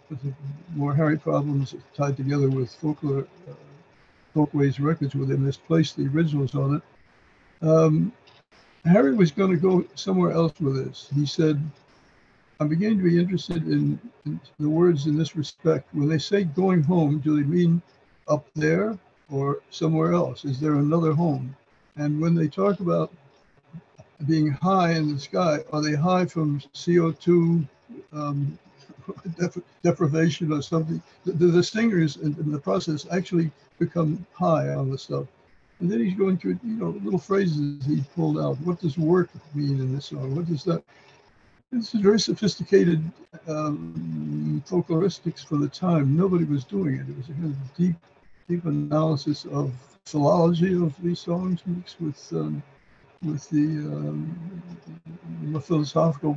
With the more Harry problems tied together with Folkways Records, where they misplaced the originals on it. Harry was going to go somewhere else with this. He said, I'm beginning to be interested in the words in this respect. When they say going home, do they mean up there or somewhere else? Is there another home? And when they talk about being high in the sky, are they high from CO2 deprivation or something? The singers in the process actually become high on the stuff. And then he's going through, little phrases he pulled out. What does work mean in this song? What does that? This is very sophisticated folkloristics for the time. Nobody was doing it. It was a kind of deep analysis of philology of these songs mixed with the philosophical,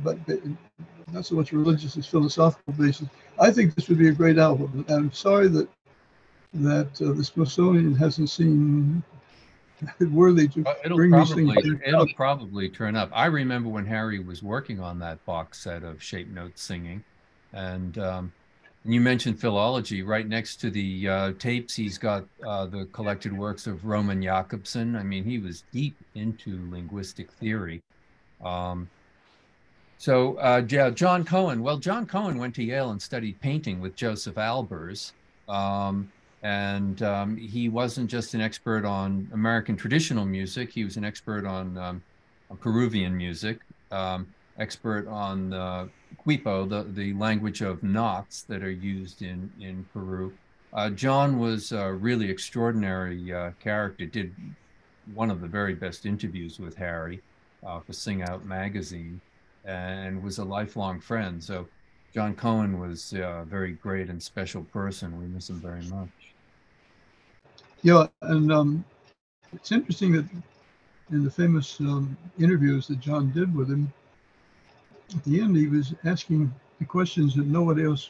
not so much religious as philosophical basis. I think this would be a great album. And I'm sorry that the Smithsonian hasn't seen it worthy to bring these things back. It'll probably turn up. I remember when Harry was working on that box set of shape note singing, and you mentioned philology. Right next to the tapes, he's got the collected works of Roman Jakobson. I mean, he was deep into linguistic theory. So, yeah, John Cohen. Well, John Cohen went to Yale and studied painting with Joseph Albers. He wasn't just an expert on American traditional music. He was an expert on Peruvian music, expert on Quipo, the language of knots that are used in Peru. John was a really extraordinary character, did one of the very best interviews with Harry for Sing Out magazine, and was a lifelong friend. So John Cohen was a very great and special person. We miss him very much. Yeah, and it's interesting that in the famous interviews that John did with him, at the end he was asking the questions that nobody else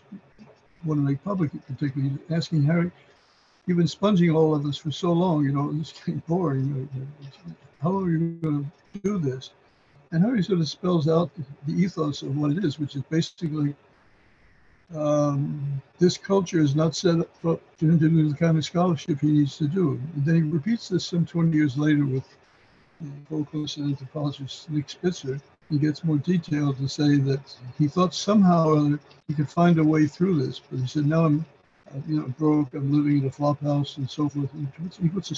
wanted to make public, particularly asking Harry, "You've been sponging all of us for so long, you know, it's getting boring. How long are you going to do this?" And Harry sort of spells out the ethos of what it is, which is basically this culture is not set up for him to do the kind of scholarship he needs to do. And then he repeats this some 20 years later with the folklorist and anthropologist Nick Spitzer. He gets more detailed to say that he thought somehow or other he could find a way through this, but he said, "Now I'm, broke. I'm living in a flop house and so forth." And he puts a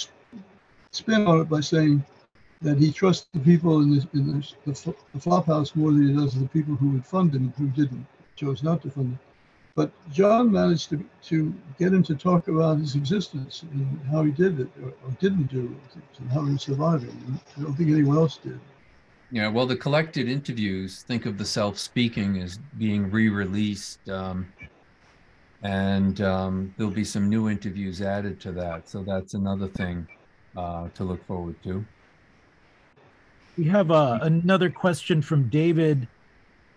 spin on it by saying that he trusts the people in the flop house more than he does the people who would fund him, who didn't, chose not to fund him. But John managed to get him to talk about his existence and how he did it or didn't do it, and how he was surviving. I don't think anyone else did. Yeah, well, the collected interviews, think of the self-speaking as being re-released, and there'll be some new interviews added to that. So that's another thing to look forward to. We have another question from David.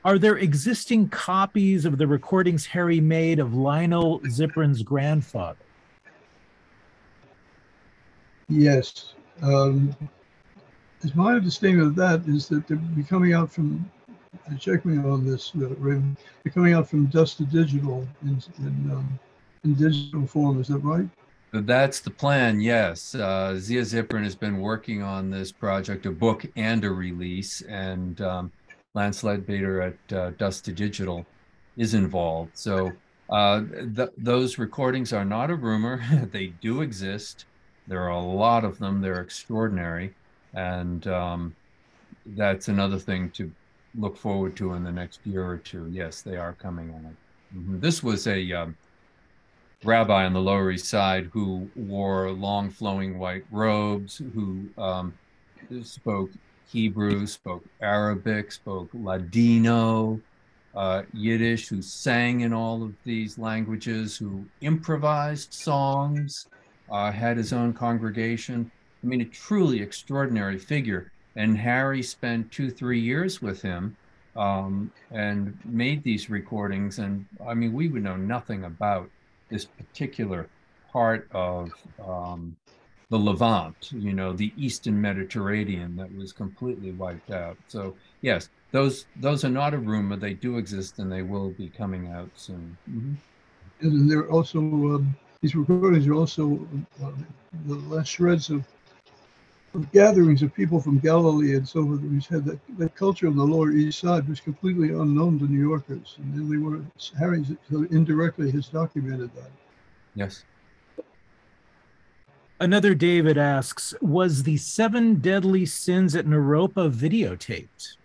Are there existing copies of the recordings Harry made of Lionel Ziprin's grandfather? Yes. As my understanding of that is that they're coming out from, check me on this, Raymond, they're coming out from dust to digital in digital form. Is that right? That's the plan, yes. Zia Ziprin has been working on this project, a book and a release, and Lance Ledbetter at Dust to Digital is involved. So those recordings are not a rumor. They do exist. There are a lot of them. They're extraordinary. And that's another thing to look forward to in the next year or two. Yes, they are coming on. This was a rabbi on the Lower East Side who wore long flowing white robes, who spoke Hebrew, spoke Arabic, spoke Ladino, Yiddish, who sang in all of these languages, who improvised songs, had his own congregation. I mean, a truly extraordinary figure. And Harry spent 2-3 years with him and made these recordings. And I mean, we would know nothing about this particular part of the Levant, the Eastern Mediterranean that was completely wiped out. So yes, those are not a rumor. They do exist, and they will be coming out soon. And they're also, these recordings are also the last shreds of gatherings of people from Galilee and so forth. We had that culture on the Lower East Side was completely unknown to New Yorkers, and then Harry indirectly has documented that. Yes. Another David asks, was the 7 Deadly Sins at Naropa videotaped?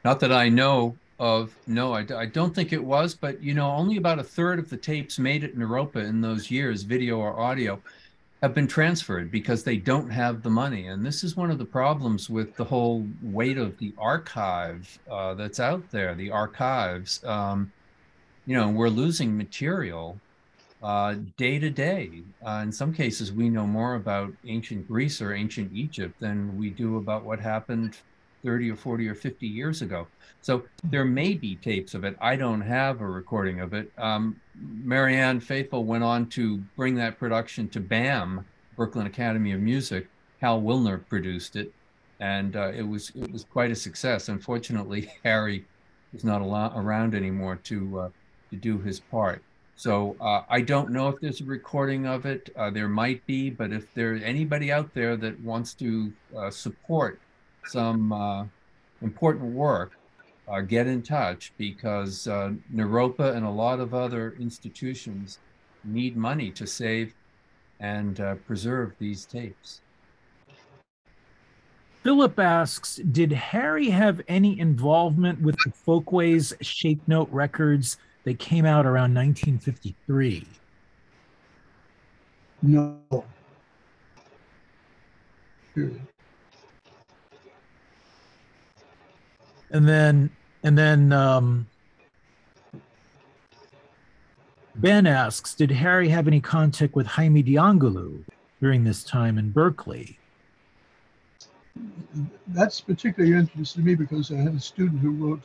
Not that I know of. No, I don't think it was, but only about 1/3 of the tapes made at Naropa in those years, video or audio, have been transferred because they don't have the money. And this is one of the problems with the whole weight of the archive that's out there, the archives. We're losing material day to day. In some cases, we know more about ancient Greece or ancient Egypt than we do about what happened 30 or 40 or 50 years ago. So there may be tapes of it. I don't have a recording of it. Marianne Faithfull went on to bring that production to BAM, Brooklyn Academy of Music. Hal Wilner produced it, and it was quite a success. Unfortunately, Harry is not around anymore to do his part. So I don't know if there's a recording of it. There might be, but if there's anybody out there that wants to support some important work, get in touch, because Naropa and a lot of other institutions need money to save and preserve these tapes. Philip asks, did Harry have any involvement with the Folkways Shape Note records that came out around 1953? No. Period. And then Ben asks, did Harry have any contact with Jaime Diangolo during this time in Berkeley? That's particularly interesting to me because I had a student who wrote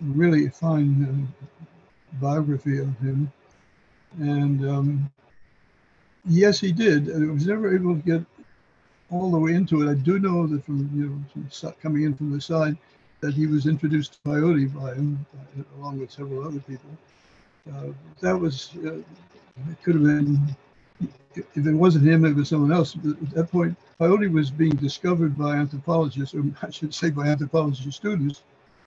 a really fine biography of him. And yes, he did. And I was never able to get all the way into it. I do know that from coming in from the side, that he was introduced to peyote by him, along with several other people. That was, it could have been, if it wasn't him, it was someone else. But at that point, peyote was being discovered by anthropologists, or I should say by anthropology students,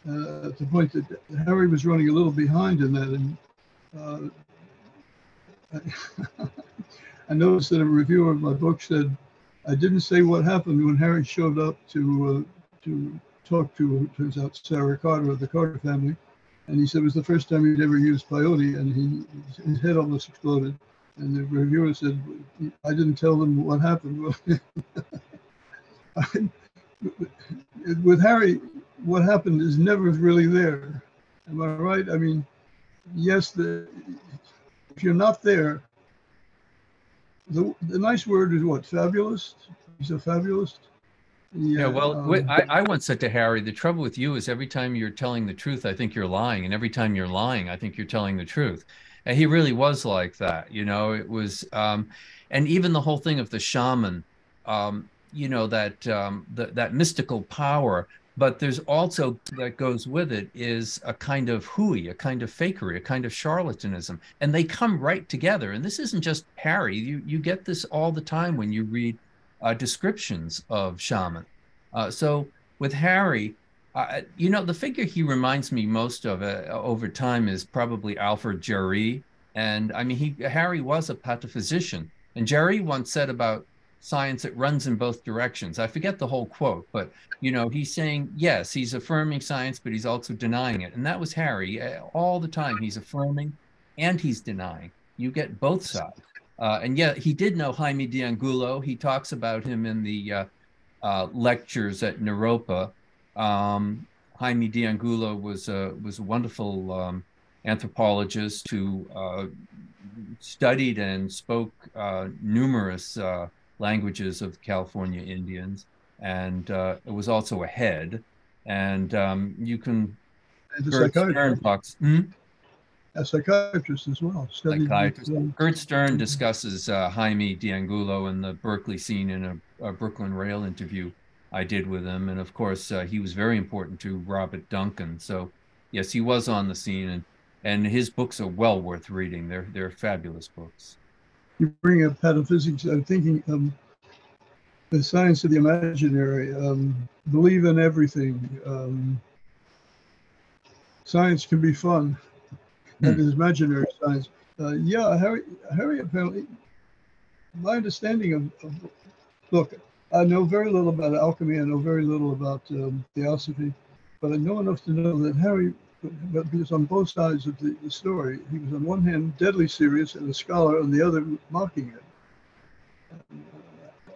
at the point that Harry was running a little behind in that. And I noticed that a reviewer of my book said, I didn't say what happened when Harry showed up to talk to, turns out, Sarah Carter of the Carter family. And he said it was the first time he'd ever used peyote, and his head almost exploded. And the reviewer said, I didn't tell them what happened. With Harry, what happened is never really there. Am I right? I mean, yes, if you're not there, the nice word is what? Fabulous? He's a fabulist? Yeah, well, I once said to Harry, the trouble with you is every time you're telling the truth, I think you're lying. And every time you're lying, I think you're telling the truth. And he really was like that. It was, and even the whole thing of the shaman, that mystical power, but there's also, that goes with it, is a kind of hooey, a kind of fakery, a kind of charlatanism. And they come right together. And this isn't just Harry. You get this all the time when you read descriptions of shaman. So with Harry, the figure he reminds me most of over time is probably Alfred Jarry. And I mean, Harry was a pataphysician. And Jarry once said about science, it runs in both directions. I forget the whole quote, but he's saying, yes, he's affirming science, but he's also denying it. And that was Harry. All the time, he's affirming and he's denying. You get both sides. And yeah, he did know Jaime Diangolo. He talks about him in the lectures at Naropa. Jaime Diangolo was a wonderful anthropologist who studied and spoke numerous languages of California Indians, and it was also a head. And you can. Gert Stern talks. A psychiatrist as well. Gert Stern discusses Jaime Diangolo and the Berkeley scene in a Brooklyn Rail interview I did with him. And of course, he was very important to Robert Duncan. So yes, he was on the scene, and his books are well worth reading. They're fabulous books. You bring up metaphysics. I'm thinking the science of the imaginary, believe in everything. Science can be fun. That is imaginary science. Yeah, Harry apparently, my understanding of, look, I know very little about alchemy. I know very little about theosophy, but I know enough to know that Harry, because on both sides of the story, he was on one hand deadly serious and a scholar, on the other mocking it.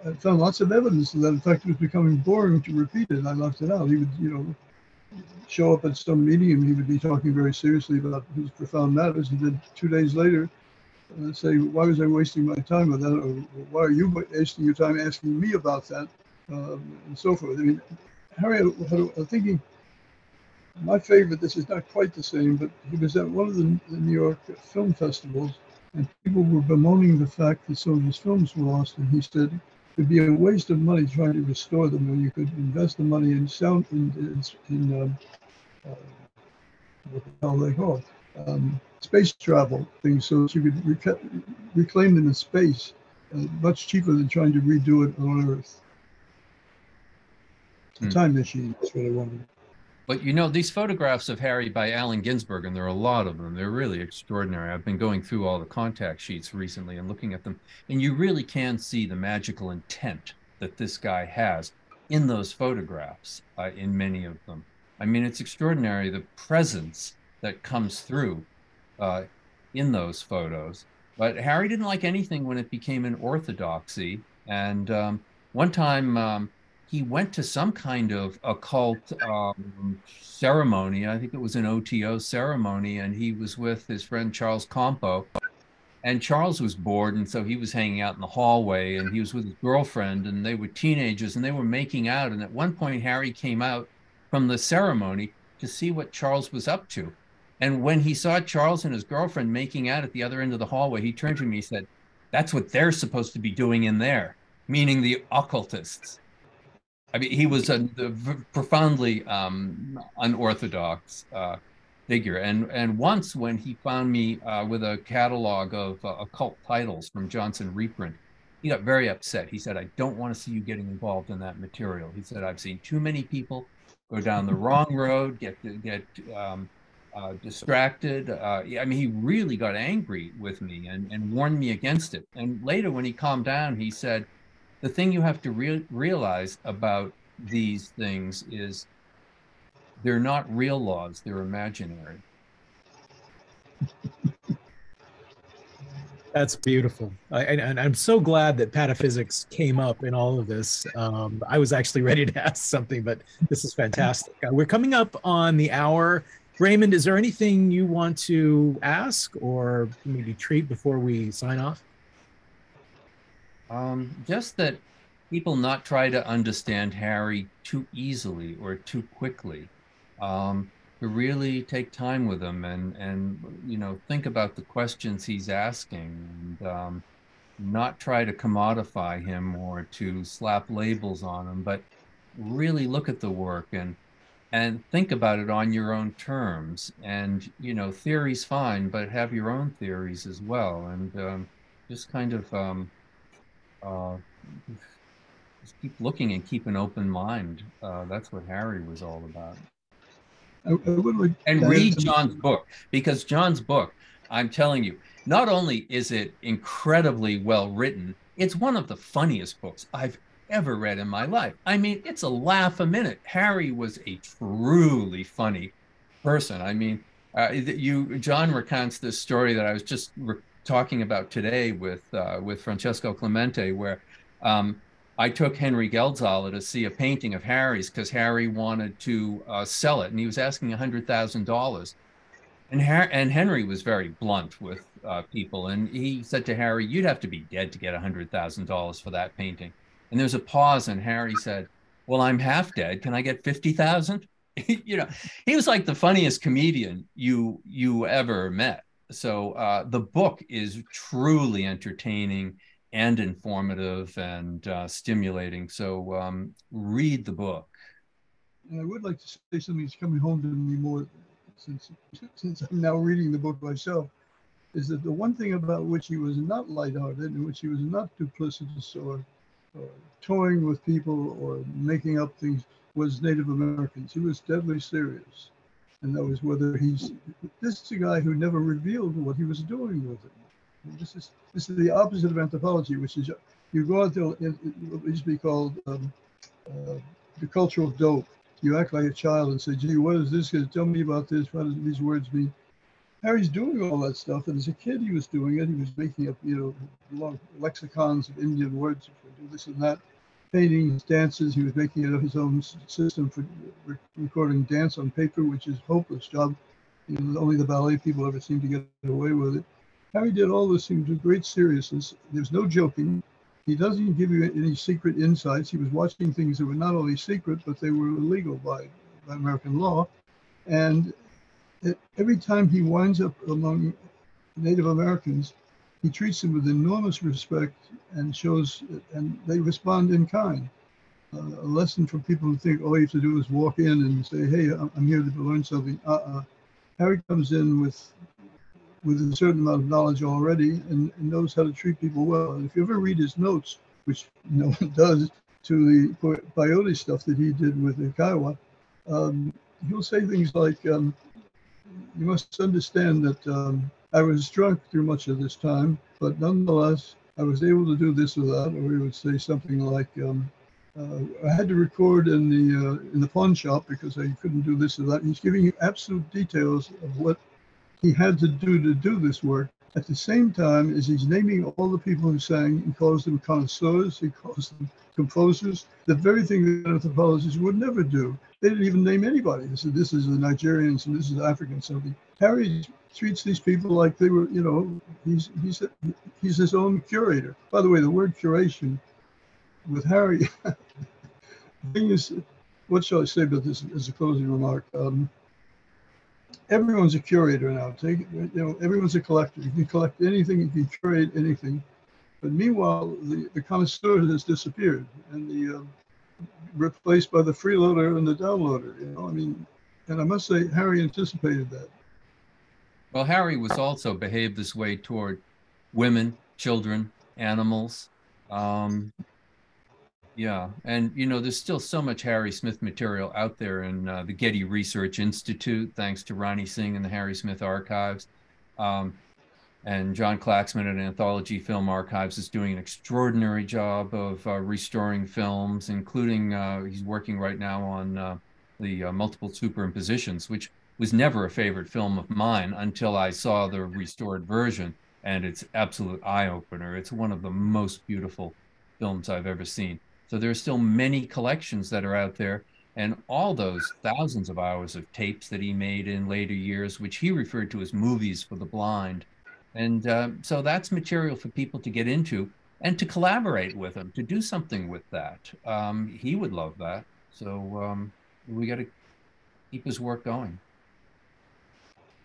I found lots of evidence that, in fact, it was becoming boring to repeat it. I left it out. He would, show up at some meeting and he would be talking very seriously about his profound matters, and then 2 days later say, why was I wasting my time with that, or why are you wasting your time asking me about that, and so forth. I mean, Harry, I'm thinking, my favorite, this is not quite the same, but he was at one of the New York film festivals, and people were bemoaning the fact that some of his films were lost, and he said, it'd be a waste of money trying to restore them when you could invest the money in sound, what the hell they call it, space travel things, so that you could reclaim them in space, much cheaper than trying to redo it on Earth. A time machine, that's what I wanted. But you know, these photographs of Harry by Allen Ginsberg, and there are a lot of them, they're really extraordinary. I've been going through all the contact sheets recently and looking at them, and you really can see the magical intent that this guy has in those photographs, in many of them. I mean, it's extraordinary, the presence that comes through in those photos. But Harry didn't like anything when it became an orthodoxy. And one time, he went to some kind of occult ceremony. I think it was an OTO ceremony, and he was with his friend Charles Compo. And Charles was bored, and so he was hanging out in the hallway, and he was with his girlfriend, and they were teenagers, and they were making out. And at one point, Harry came out from the ceremony to see what Charles was up to. And when he saw Charles and his girlfriend making out at the other end of the hallway, he turned to me and said, "That's what they're supposed to be doing in there," meaning the occultists. I mean, he was a profoundly unorthodox figure. And once when he found me with a catalog of occult titles from Johnson reprint, he got very upset. He said, "I don't want to see you getting involved in that material." He said, "I've seen too many people go down the wrong road, get distracted." I mean, he really got angry with me and warned me against it. And later when he calmed down, he said, "The thing you have to realize about these things is they're not real laws, they're imaginary." That's beautiful. And I'm so glad that pataphysics came up in all of this. I was actually ready to ask something, but this is fantastic. We're coming up on the hour. Raymond, is there anything you want to ask or maybe treat before we sign off? Just that people not try to understand Harry too easily or too quickly. To really take time with him and you know, think about the questions he's asking, and not try to commodify him or to slap labels on him, but really look at the work and think about it on your own terms. And you know, theory's fine, but have your own theories as well, and just kind of just keep looking and keep an open mind. That's what Harry was all about. And read John's book, because John's book, I'm telling you, not only is it incredibly well written, it's one of the funniest books I've ever read in my life. I mean, it's a laugh a minute. Harry was a truly funny person. I mean, John recounts this story that I was just talking about today with Francesco Clemente, where I took Henry Geldzahler to see a painting of Harry's because Harry wanted to sell it, and he was asking $100,000. And Henry was very blunt with people, and he said to Harry, "You'd have to be dead to get $100,000 for that painting." And there's a pause, and Harry said, "Well, I'm half dead. Can I get 50,000?" You know, he was like the funniest comedian you ever met. So the book is truly entertaining and informative and stimulating. So read the book. And I would like to say something that's coming home to me more since I'm now reading the book myself, is that the one thing about which he was not lighthearted, in which he was not duplicitous or toying with people or making up things, was Native Americans. He was deadly serious. And that was whether this is a guy who never revealed what he was doing with it. And this is the opposite of anthropology, which is you go out there, it used to be called the cultural dope. You act like a child and say, "Gee, what is this? Tell me about this. What do these words mean?" Harry's doing all that stuff, and as a kid he was doing it. He was making up, you know, long lexicons of Indian words for this and that, paintings, dances. He was making up his own system for recording dance on paper, which is a hopeless job. You know, only the ballet people ever seem to get away with it. Harry did all this things with great seriousness. There's no joking. He doesn't give you any secret insights. He was watching things that were not only secret, but they were illegal by American law. And every time he winds up among Native Americans, he treats them with enormous respect and they respond in kind. A lesson for people who think all you have to do is walk in and say, "Hey, I'm here to learn something." Harry comes in with a certain amount of knowledge already and knows how to treat people well. And if you ever read his notes, which no one does, to the peyote stuff that he did with the Kiowa, he'll say things like, you must understand that I was drunk through much of this time, but nonetheless, I was able to do this or that. Or he would say something like, I had to record in the pawn shop because I couldn't do this or that. He's giving you absolute details of what he had to do this work. At the same time as he's naming all the people who sang, he calls them connoisseurs, he calls them composers, the very thing that anthropologists would never do. They didn't even name anybody. They said, this is the Nigerians and this is African something. Harry treats these people like they were, you know, he's his own curator. By the way, the word curation with Harry, the thing is, what shall I say about this as a closing remark? Everyone's a curator now. Everyone's a collector. You can collect anything, you can curate anything. But meanwhile, the connoisseur has disappeared and replaced by the freeloader and the downloader. You know, I mean, and I must say, Harry anticipated that. Well, Harry was also behaved this way toward women, children, animals. Yeah, and you know, there's still so much Harry Smith material out there in the Getty Research Institute, thanks to Ronnie Singh and the Harry Smith Archives. And John Klaxman at Anthology Film Archives is doing an extraordinary job of restoring films, including he's working right now on the multiple superimpositions, which was never a favorite film of mine until I saw the restored version, and it's absolute eye-opener. It's one of the most beautiful films I've ever seen. So there are still many collections that are out there, and all those thousands of hours of tapes that he made in later years, which he referred to as movies for the blind. And so that's material for people to get into and to collaborate with him, to do something with that. He would love that. So we got to keep his work going.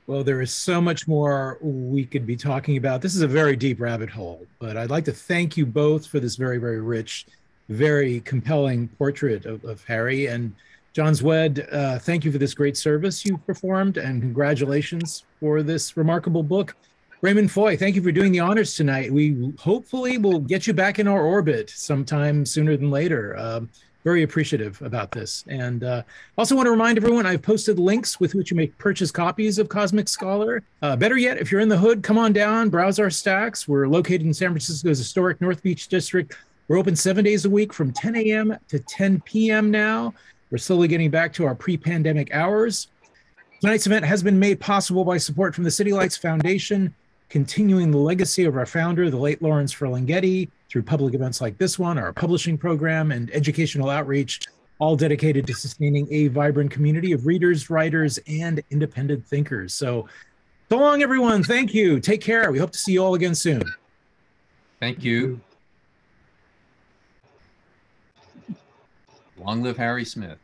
Well, there is so much more we could be talking about. This is a very deep rabbit hole, but I'd like to thank you both for this very, very rich, very compelling portrait of Harry. And John Szwed, thank you for this great service you performed, and congratulations for this remarkable book. Raymond Foye, thank you for doing the honors tonight. We hopefully will get you back in our orbit sometime sooner than later. Very appreciative about this. And also want to remind everyone, I've posted links with which you may purchase copies of Cosmic Scholar. Better yet, if you're in the hood, come on down, browse our stacks. We're located in San Francisco's historic North Beach district. We're open 7 days a week from 10 a.m. to 10 p.m. now. We're slowly getting back to our pre-pandemic hours. Tonight's event has been made possible by support from the City Lights Foundation, continuing the legacy of our founder, the late Lawrence Ferlinghetti, through public events like this one, our publishing program, and educational outreach, all dedicated to sustaining a vibrant community of readers, writers, and independent thinkers. So long, everyone. Thank you. Take care. We hope to see you all again soon. Thank you. Long live Harry Smith.